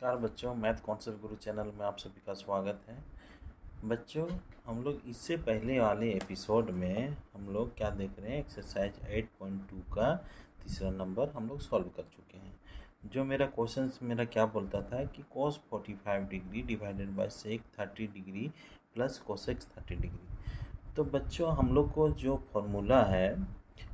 नमस्कार बच्चों, math concept गुरु channel में आप सभी का स्वागत है। बच्चों, हम लोग इससे पहले वाले एपिसोड में हम लोग क्या देख रहे हैं, एक्सरसाइज 8.2 का तीसरा नंबर हम लोग सॉल्व कर चुके हैं। जो मेरा क्वेश्चन मेरा क्या बोलता था कि cos 45 degree divided by sec 30 degree plus cosec 30 degree. तो बच्चों, हम लोग को जो फॉर्मूला है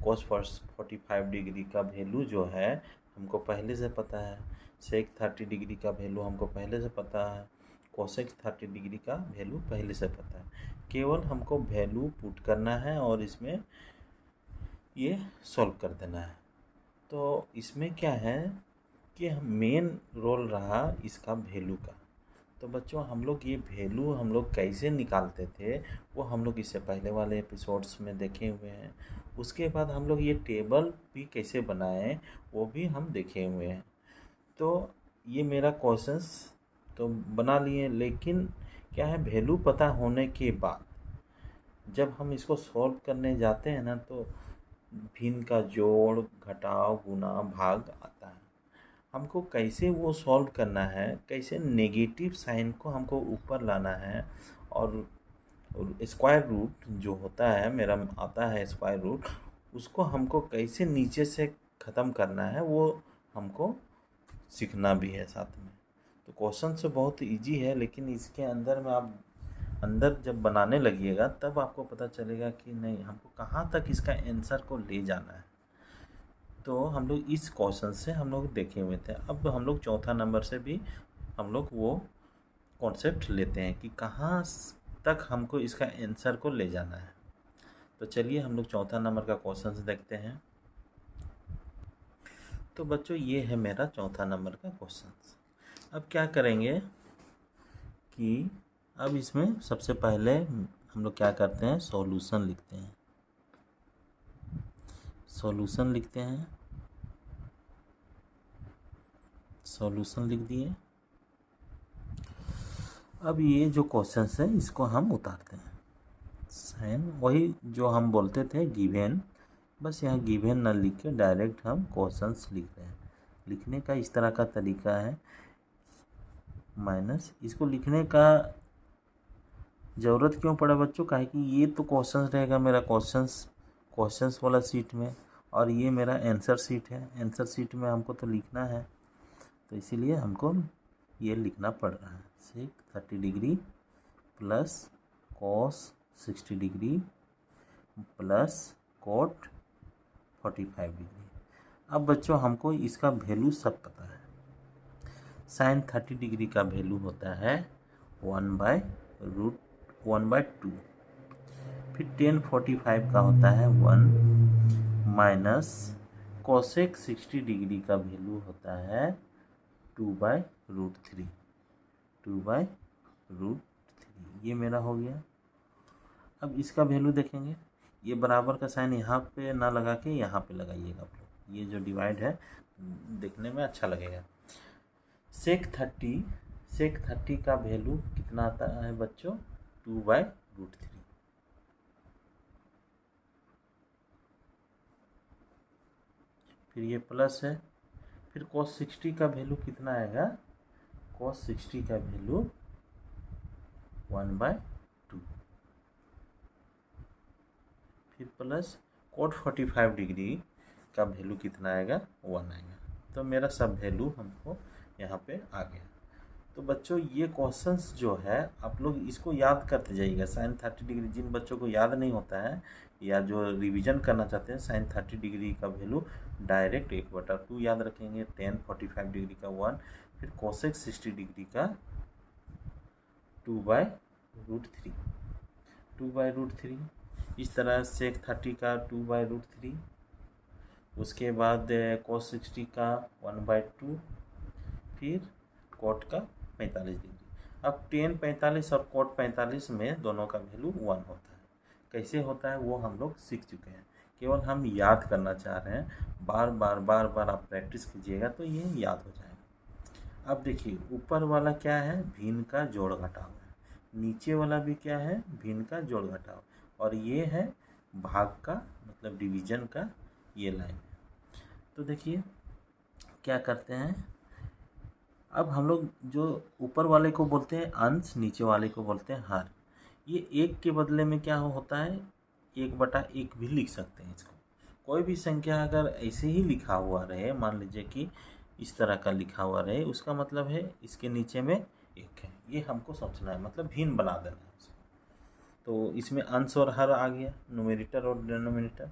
cos 45 डिग्री का वैल्यू जो है हमको पहले से पता है, सेक 30 डिग्री का वैल्यू हमको पहले से पता है, कोसेक 30 डिग्री का वैल्यू पहले से पता है। केवल हमको वैल्यू पुट करना है और इसमें ये सॉल्व कर देना है। तो इसमें क्या है कि मेन रोल रहा इसका वैल्यू का। तो बच्चों, हम लोग ये वैल्यू हम लोग कैसे निकालते थे वो हम लोग इससे पहले वाले एपिसोड्स में देखे हुए हैं। उसके बाद हम लोग ये टेबल भी कैसे बनाएं वो भी हम देखे हुए हैं। तो ये मेरा क्वेश्चंस तो बना लिए, लेकिन क्या है, वैल्यू पता होने के बाद जब हम इसको सॉल्व करने जाते हैं ना, तो भिन्न का जोड़ घटाव गुणा भाग आता है। हमको कैसे वो सॉल्व करना है, कैसे नेगेटिव साइन को हमको ऊपर लाना है, और स्क्वायर रूट जो होता है मेरा आता है स्क्वायर रूट, उसको हमको कैसे नीचे से ख़त्म करना है वो हमको सीखना भी है साथ में। तो क्वेश्चन से बहुत इजी है, लेकिन इसके अंदर में आप अंदर जब बनाने लगिएगा तब आपको पता चलेगा कि नहीं, हमको कहाँ तक इसका आंसर को ले जाना है। तो हम लोग इस क्वेश्चन से हम लोग देखे हुए थे। अब हम लोग चौथा नंबर से भी हम लोग वो कॉन्सेप्ट लेते हैं कि कहाँ तक हमको इसका आंसर को ले जाना है। तो चलिए हम लोग चौथा नंबर का क्वेश्चन देखते हैं। तो बच्चों, ये है मेरा चौथा नंबर का क्वेश्चन। अब क्या करेंगे कि अब इसमें सबसे पहले हम लोग क्या करते हैं, सॉल्यूशन लिखते हैं। सॉल्यूशन लिखते हैं, सॉल्यूशन लिख दिए। अब ये जो क्वेश्चन है इसको हम उतारते हैं। साइन वही जो हम बोलते थे गिवन, बस यहाँ गिवन ना लिख के डायरेक्ट हम क्वेश्चंस लिख रहे हैं। लिखने का इस तरह का तरीका है। माइनस इसको लिखने का ज़रूरत क्यों पड़ा बच्चों, काहे कि ये तो क्वेश्चंस रहेगा मेरा क्वेश्चंस वाला सीट में, और ये मेरा आंसर सीट है। आंसर सीट में हमको तो लिखना है, तो इसीलिए हमको ये लिखना पड़ रहा है। सेक 30 degree plus cos 60 degree plus coat 45 degree. अब बच्चों, हमको इसका वैल्यू सब पता है। साइन 30 डिग्री का वैल्यू होता है 1/√1/2। फिर tan 45 का होता है 1 माइनस कोसेक 60 डिग्री का वैल्यू होता है 2/√3। 2/√3 ये मेरा हो गया। अब इसका वैल्यू देखेंगे, ये बराबर का साइन यहाँ पे ना लगा के यहाँ पे लगाइएगा आप लोग, ये जो डिवाइड है देखने में अच्छा लगेगा। सेक 30 का वैल्यू कितना आता है बच्चों, 2/√3। फिर ये प्लस है। फिर cos 60 का वैल्यू कितना आएगा, cos 60 का वैल्यू 1/2। फिर प्लस cot 45 डिग्री का वैल्यू कितना आएगा, 1 आएगा। तो मेरा सब वैल्यू हमको यहाँ पे आ गया। तो बच्चों, ये क्वेश्चंस जो है आप लोग इसको याद करते जाइएगा। साइन 30 डिग्री जिन बच्चों को याद नहीं होता है या जो रिवीजन करना चाहते हैं, साइन 30 डिग्री का वैल्यू डायरेक्ट 1/2 याद रखेंगे, tan 45 डिग्री का 1, फिर कोसेक 60 डिग्री का 2/√3। 2/√3 इस तरह सेक 30 का 2/√3, उसके बाद cos 60 का 1/2, फिर कोट का 45 डिग्री। अब tan 45 और कोट 45 में दोनों का वैल्यू 1 होता है। कैसे होता है वो हम लोग सीख चुके हैं, केवल हम याद करना चाह रहे हैं। बार बार आप प्रैक्टिस कीजिएगा तो ये याद हो जाएगा। अब देखिए, ऊपर वाला क्या है, भिन्न का जोड़ घटाव है, नीचे वाला भी क्या है, भिन्न का जोड़ घटाव, और ये है भाग का मतलब डिवीजन का ये लाइन है। तो देखिए क्या करते हैं, अब हम लोग जो ऊपर वाले को बोलते हैं अंश, नीचे वाले को बोलते हैं हर। ये एक के बदले में क्या होता है, 1/1 भी लिख सकते हैं इसको। कोई भी संख्या अगर ऐसे ही लिखा हुआ रहे, मान लीजिए कि इस तरह का लिखा हुआ रहे, उसका मतलब है इसके नीचे में 1 है। ये हमको समझना है, मतलब भिन्न बना देना है उसको। तो इसमें अंश और हर आ गया, न्यूमरेटर और डिनोमिनेटर।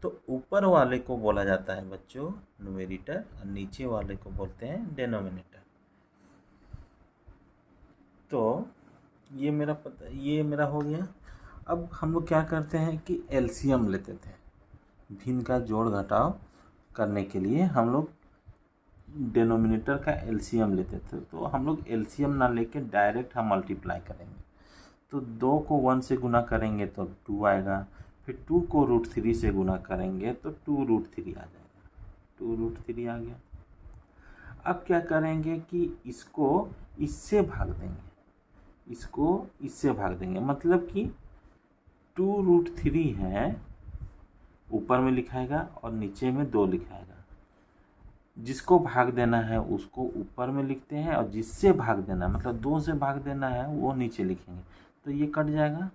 तो ऊपर वाले को बोला जाता है बच्चों न्यूमरेटर और नीचे वाले को बोलते हैं डिनोमिनेटर। तो ये मेरा हो गया। अब हम लोग क्या करते हैं कि एलसीएम लेते थे। भिन्न का जोड़ घटाव करने के लिए हम लोग डिनोमिनेटर का एलसीएम लेते थे। तो हम लोग एलसीएम ना लेके डायरेक्ट हम मल्टीप्लाई करेंगे। तो 2 को 1 से गुना करेंगे तो 2 आएगा, फिर 2 को √3 से गुना करेंगे तो 2√3 आ जाएगा, 2√3 आ गया। अब क्या करेंगे कि इसको इससे भाग देंगे, इसको इससे भाग देंगे, मतलब कि 2√3 है, ऊपर में लिखाएगा और नीचे में 2 लिखाएगा। जिसको भाग देना है उसको ऊपर में लिखते हैं और जिससे भाग देना है मतलब 2 से भाग देना है वो नीचे लिखेंगे। तो ये कट जाएगा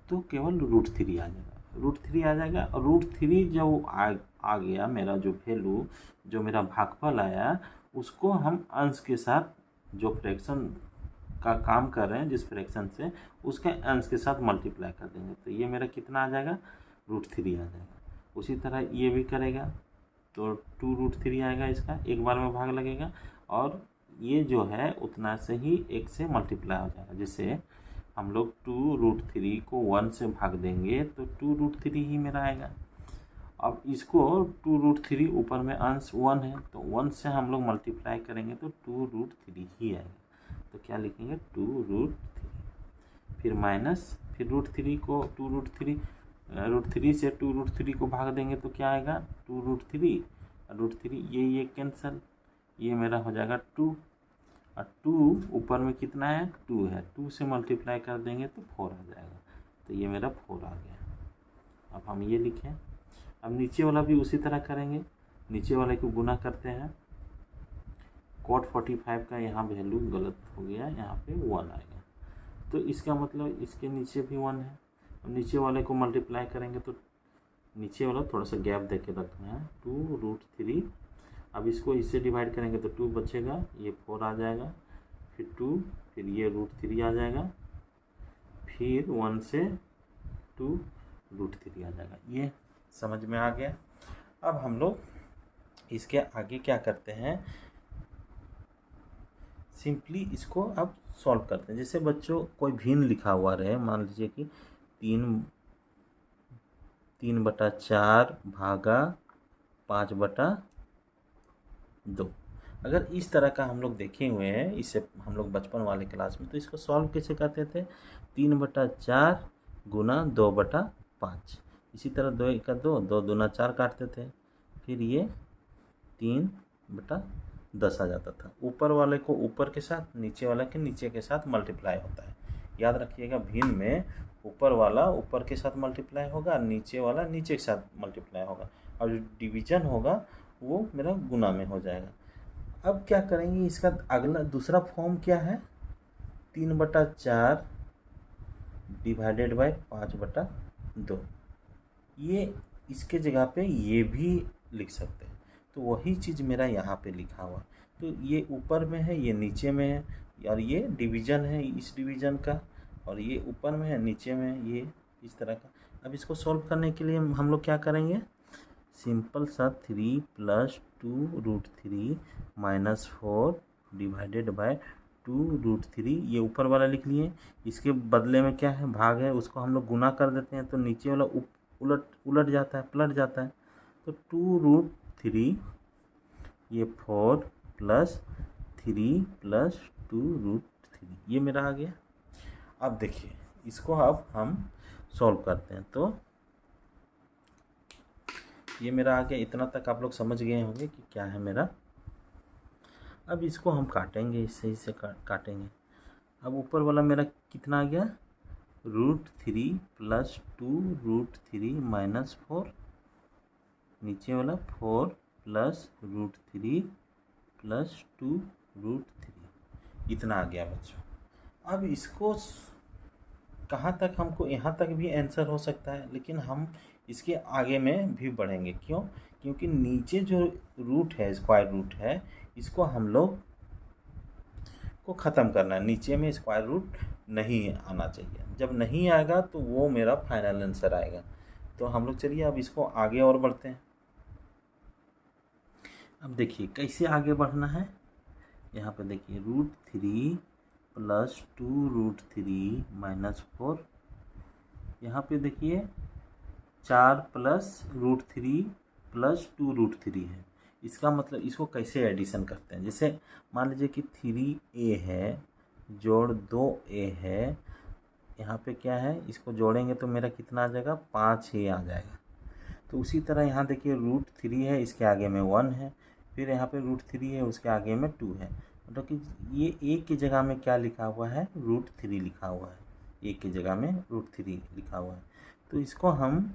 तो केवल √3 आ जाएगा, √3 आ जाएगा। और √3 जो आ गया मेरा जो वैल्यू, जो मेरा भागफल आया, उसको हम अंश के साथ जो फ्रैक्शन का काम कर रहे हैं, जिस फ्रैक्शन से, उसके अंश के साथ मल्टीप्लाई कर देंगे। तो ये मेरा कितना आ जाएगा, √3 आ जाएगा। उसी तरह ये भी करेगा तो 2√3 आएगा, इसका एक बार में भाग लगेगा और ये जो है उतना से ही 1 से मल्टीप्लाई हो जाएगा। जैसे हम लोग 2√3 को 1 से भाग देंगे तो 2√3 ही मेरा आएगा। अब इसको 2√3 ऊपर में अंश 1 है तो 1 से हम लोग मल्टीप्लाई करेंगे तो 2√3 ही आएगा। तो क्या लिखेंगे, 2√3, फिर माइनस, फिर √3 को √3 से 2√3 को भाग देंगे तो क्या आएगा, 2√3, √3 ये कैंसल, ये मेरा हो जाएगा 2, और 2 ऊपर में कितना है, 2 है, 2 से मल्टीप्लाई कर देंगे तो 4 आ जाएगा। तो ये मेरा 4 आ गया। अब हम ये लिखें। अब नीचे वाला भी उसी तरह करेंगे, नीचे वाले को गुना करते हैं। cot 45 का यहाँ वैल्यू गलत हो गया, यहाँ पे 1 आएगा, तो इसका मतलब इसके नीचे भी 1 है। अब नीचे वाले को मल्टीप्लाई करेंगे तो नीचे वाला थोड़ा सा गैप दे के रखना है, 2√3। अब इसको इससे डिवाइड करेंगे तो 2 बचेगा, ये 4 आ जाएगा, फिर 2, फिर ये √3 आ जाएगा, फिर 1 से 2√3 आ जाएगा। ये समझ में आ गया। अब हम लोग इसके आगे क्या करते हैं, सिंपली इसको अब सॉल्व करते हैं। जैसे बच्चों कोई भिन्न लिखा हुआ रहे, मान लीजिए कि 3/4 भागा 5/2। अगर इस तरह का हम लोग देखे हुए हैं, इससे हम लोग बचपन वाले क्लास में, तो इसको सॉल्व कैसे करते थे, 3/4 गुना 2/5। इसी तरह 2 का 2, 2 दूना 4 काटते थे, फिर ये 3/10 आ जाता था। ऊपर वाले को ऊपर के साथ, नीचे वाला के नीचे के साथ मल्टीप्लाई होता है। याद रखिएगा, भिन्न में ऊपर वाला ऊपर के साथ मल्टीप्लाई होगा, नीचे वाला नीचे के साथ मल्टीप्लाई होगा, और जो डिवीजन होगा वो मेरा गुना में हो जाएगा। अब क्या करेंगे, इसका अगला दूसरा फॉर्म क्या है, 3/4 डिवाइडेड बाय 5/2। ये इसके जगह पे ये भी लिख सकते हैं। तो वही चीज़ मेरा यहाँ पे लिखा हुआ, तो ये ऊपर में है, ये नीचे में है, और ये डिवीज़न है इस डिवीज़न का, और ये ऊपर में है, नीचे में है, ये इस तरह का। अब इसको सॉल्व करने के लिए हम लोग क्या करेंगे, सिंपल सा 3 + 2√3 - 4 डिवाइडेड बाय 2√3, ये ऊपर वाला लिख लिए। इसके बदले में क्या है, भाग है, उसको हम लोग गुना कर देते हैं तो नीचे वाला उलट जाता है, पलट जाता है। तो 2√3, ये 4 + 3 + 2√3, ये मेरा आ गया। अब देखिए इसको अब हम सॉल्व करते हैं, तो ये मेरा आ गया। इतना तक आप लोग समझ गए होंगे कि क्या है मेरा। अब इसको हम काटेंगे, इससे काटेंगे। अब ऊपर वाला मेरा कितना आ गया, √3 + 2√3 - 4, नीचे वाला 4 + √3 + √3 इतना आ गया बच्चों। अब इसको कहाँ तक, हमको यहाँ तक भी आंसर हो सकता है, लेकिन हम इसके आगे में भी बढ़ेंगे। क्यों? क्योंकि नीचे जो रूट है, स्क्वायर रूट है, इसको हम लोग को ख़त्म करना है। नीचे में स्क्वायर रूट नहीं आना चाहिए। जब नहीं आएगा तो वो मेरा फाइनल आंसर आएगा। तो हम लोग चलिए अब इसको आगे और बढ़ते हैं। अब देखिए कैसे आगे बढ़ना है। यहाँ पे देखिए √3 + 2√3 - 4। यहाँ पे देखिए 4 + √3 + 2√3 है। इसका मतलब इसको कैसे एडिशन करते हैं। जैसे मान लीजिए कि 3a है जोड़ 2a है, यहाँ पे क्या है, इसको जोड़ेंगे तो मेरा कितना आ जाएगा, 5a आ जाएगा। तो उसी तरह यहाँ देखिए √3 है, इसके आगे में 1 है, फिर यहाँ पे √3 है, उसके आगे में 2 है। मतलब कि ये a की जगह में क्या लिखा हुआ है, √3 लिखा हुआ है। a की जगह में √3 लिखा हुआ है। तो इसको हम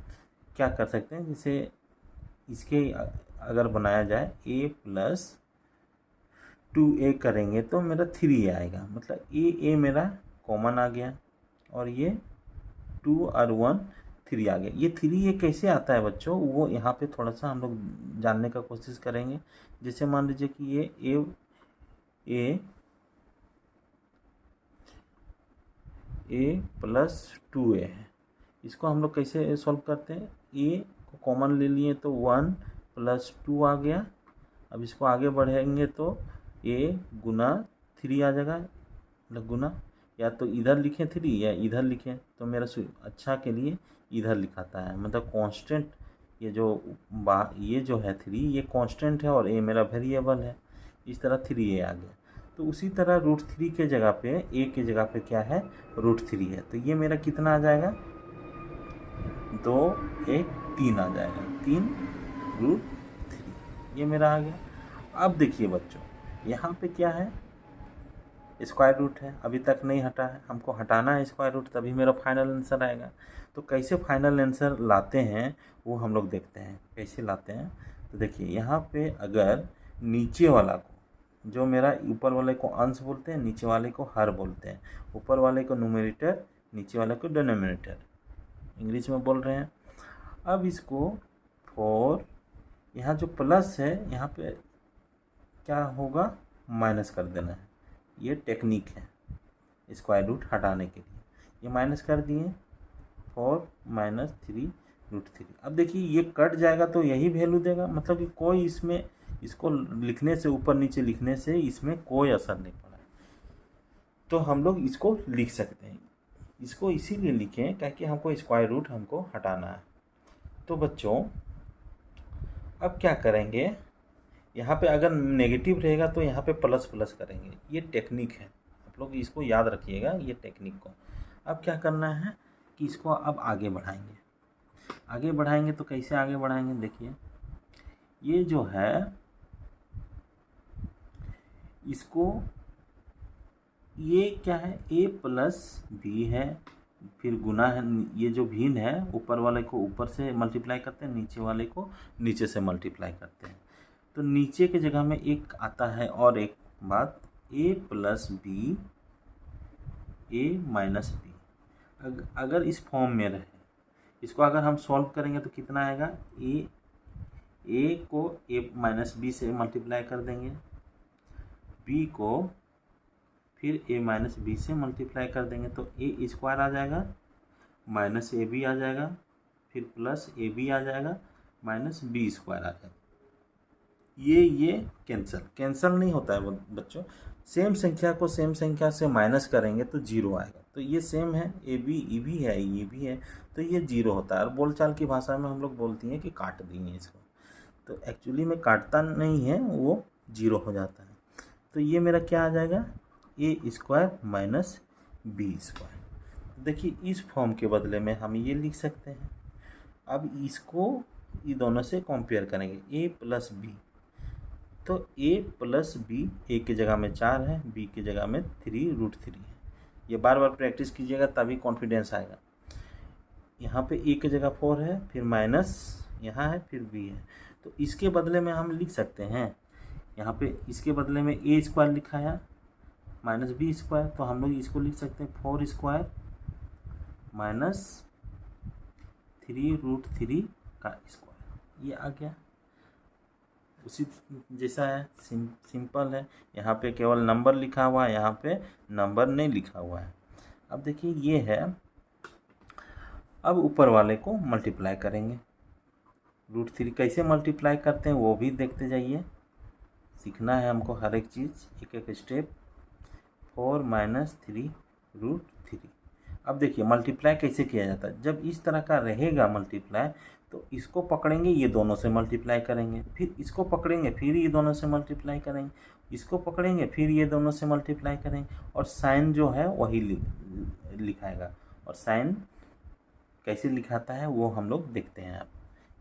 क्या कर सकते हैं, जैसे इसके अगर बनाया जाए a + 2a करेंगे तो मेरा 3 आएगा। मतलब a मेरा कॉमन आ गया और ये 2 और 1 3 आ गया। ये 3 ये कैसे आता है बच्चों, वो यहाँ पे थोड़ा सा हम लोग जानने का कोशिश करेंगे। जैसे मान लीजिए कि ये a + 2a है। इसको हम लोग कैसे सॉल्व करते हैं, a को कॉमन ले लिए तो 1 + 2 आ गया। अब इसको आगे बढ़ेंगे तो a × 3 आ जाएगा, मतलब गुना, या तो इधर लिखें 3 या इधर लिखें, तो मेरा अच्छा के लिए इधर लिखाता है। मतलब कांस्टेंट ये जो है 3 ये कांस्टेंट है और a मेरा वेरिएबल है। इस तरह 3a आ गया। तो उसी तरह √3 के जगह पे a के जगह पे क्या है, √3 है। तो ये मेरा कितना आ जाएगा, 2 1 3 आ जाएगा, 3 √3 ये मेरा आ गया। अब देखिए बच्चों यहाँ पे क्या है, स्क्वायर रूट है, अभी तक नहीं हटा है, हमको हटाना है स्क्वायर रूट, तभी मेरा फाइनल आंसर आएगा। तो कैसे फाइनल आंसर लाते हैं वो हम लोग देखते हैं कैसे लाते हैं। तो देखिए यहाँ पे अगर नीचे वाला को, जो मेरा ऊपर वाले को अंश बोलते हैं, नीचे वाले को हर बोलते हैं, ऊपर वाले को न्यूमरेटर, नीचे वाले को डिनोमिनेटर, इंग्लिश में बोल रहे हैं। अब इसको 4, यहाँ जो प्लस है यहाँ पे क्या होगा, माइनस कर देना है। ये टेक्निक है स्क्वायर रूट हटाने के लिए। ये माइनस कर दिए, 4 - 3√3। अब देखिए ये कट जाएगा तो यही वैल्यू देगा, मतलब कि कोई इसमें इसको लिखने से, ऊपर नीचे लिखने से इसमें कोई असर नहीं पड़ा है। तो हम लोग इसको लिख सकते हैं। इसको इसीलिए लिखें क्योंकि हमको स्क्वायर रूट हमको हटाना है। तो बच्चों अब क्या करेंगे, यहाँ पे अगर नेगेटिव रहेगा तो यहाँ पे प्लस प्लस करेंगे। ये टेक्निक है, आप लोग इसको याद रखिएगा ये टेक्निक को। अब क्या करना है कि इसको अब आगे बढ़ाएंगे। आगे बढ़ाएंगे तो कैसे आगे बढ़ाएंगे, देखिए ये जो है इसको, ये क्या है, a + b है, फिर गुना है, ये जो भिन्न है ऊपर वाले को ऊपर से मल्टीप्लाई करते हैं, नीचे वाले को नीचे से मल्टीप्लाई करते हैं। तो नीचे के जगह में एक आता है और एक बात, a + b a - b। अगर इस फॉर्म में रहे, इसको अगर हम सॉल्व करेंगे तो कितना आएगा, a को a - b से मल्टीप्लाई कर देंगे, b को फिर a - b से मल्टीप्लाई कर देंगे, तो a² आ जाएगा, -ab आ जाएगा, फिर +ab आ जाएगा, -b² आ जाएगा। ये कैंसल नहीं होता है बच्चों। सेम संख्या को सेम संख्या से माइनस करेंगे तो 0 आएगा। तो ये सेम है, ए बी है, ये भी है, तो ये 0 होता है। और बोलचाल की भाषा में हम लोग बोलती हैं कि काट दिए इसको, तो एक्चुअली में काटता नहीं है, वो 0 हो जाता है। तो ये मेरा क्या आ जाएगा, a² - b²। देखिए इस फॉर्म के बदले में हम ये लिख सकते हैं। अब इसको ये दोनों से कंपेयर करेंगे, a + b। तो a + b, a की जगह में 4 है, b की जगह में 3√3 है। ये बार बार प्रैक्टिस कीजिएगा तभी कॉन्फिडेंस आएगा। यहाँ पे a की जगह 4 है, फिर माइनस यहाँ है, फिर b है। तो इसके बदले में हम लिख सकते हैं यहाँ पे इसके बदले में ए स्क्वायर लिखा है माइनस बी स्क्वायर, तो हम लोग इसको लिख सकते हैं 4 स्क्वायर माइनस 3√3 का स्क्वायर। ये आ गया, उसी जैसा है, सिंपल है। यहाँ पे केवल नंबर लिखा हुआ है, यहाँ पे नंबर नहीं लिखा हुआ है। अब देखिए ये है, अब ऊपर वाले को मल्टीप्लाई करेंगे। √3 कैसे मल्टीप्लाई करते हैं वो भी देखते जाइए, सीखना है हमको हर एक चीज़, एक एक स्टेप। 4 माइनस 3√3। अब देखिए मल्टीप्लाई कैसे किया जाता है। जब इस तरह का रहेगा मल्टीप्लाई, तो इसको पकड़ेंगे, ये दोनों से मल्टीप्लाई करेंगे, फिर इसको पकड़ेंगे, फिर ये दोनों से मल्टीप्लाई करेंगे, इसको पकड़ेंगे, फिर ये दोनों से मल्टीप्लाई करेंगे, और साइन जो है वही लिखाएगा। और साइन कैसे लिखाता है वो हम लोग देखते हैं। अब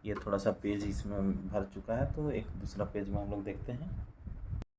ये थोड़ा सा पेज इसमें भर चुका है, तो एक दूसरा पेज में हम लोग देखते हैं।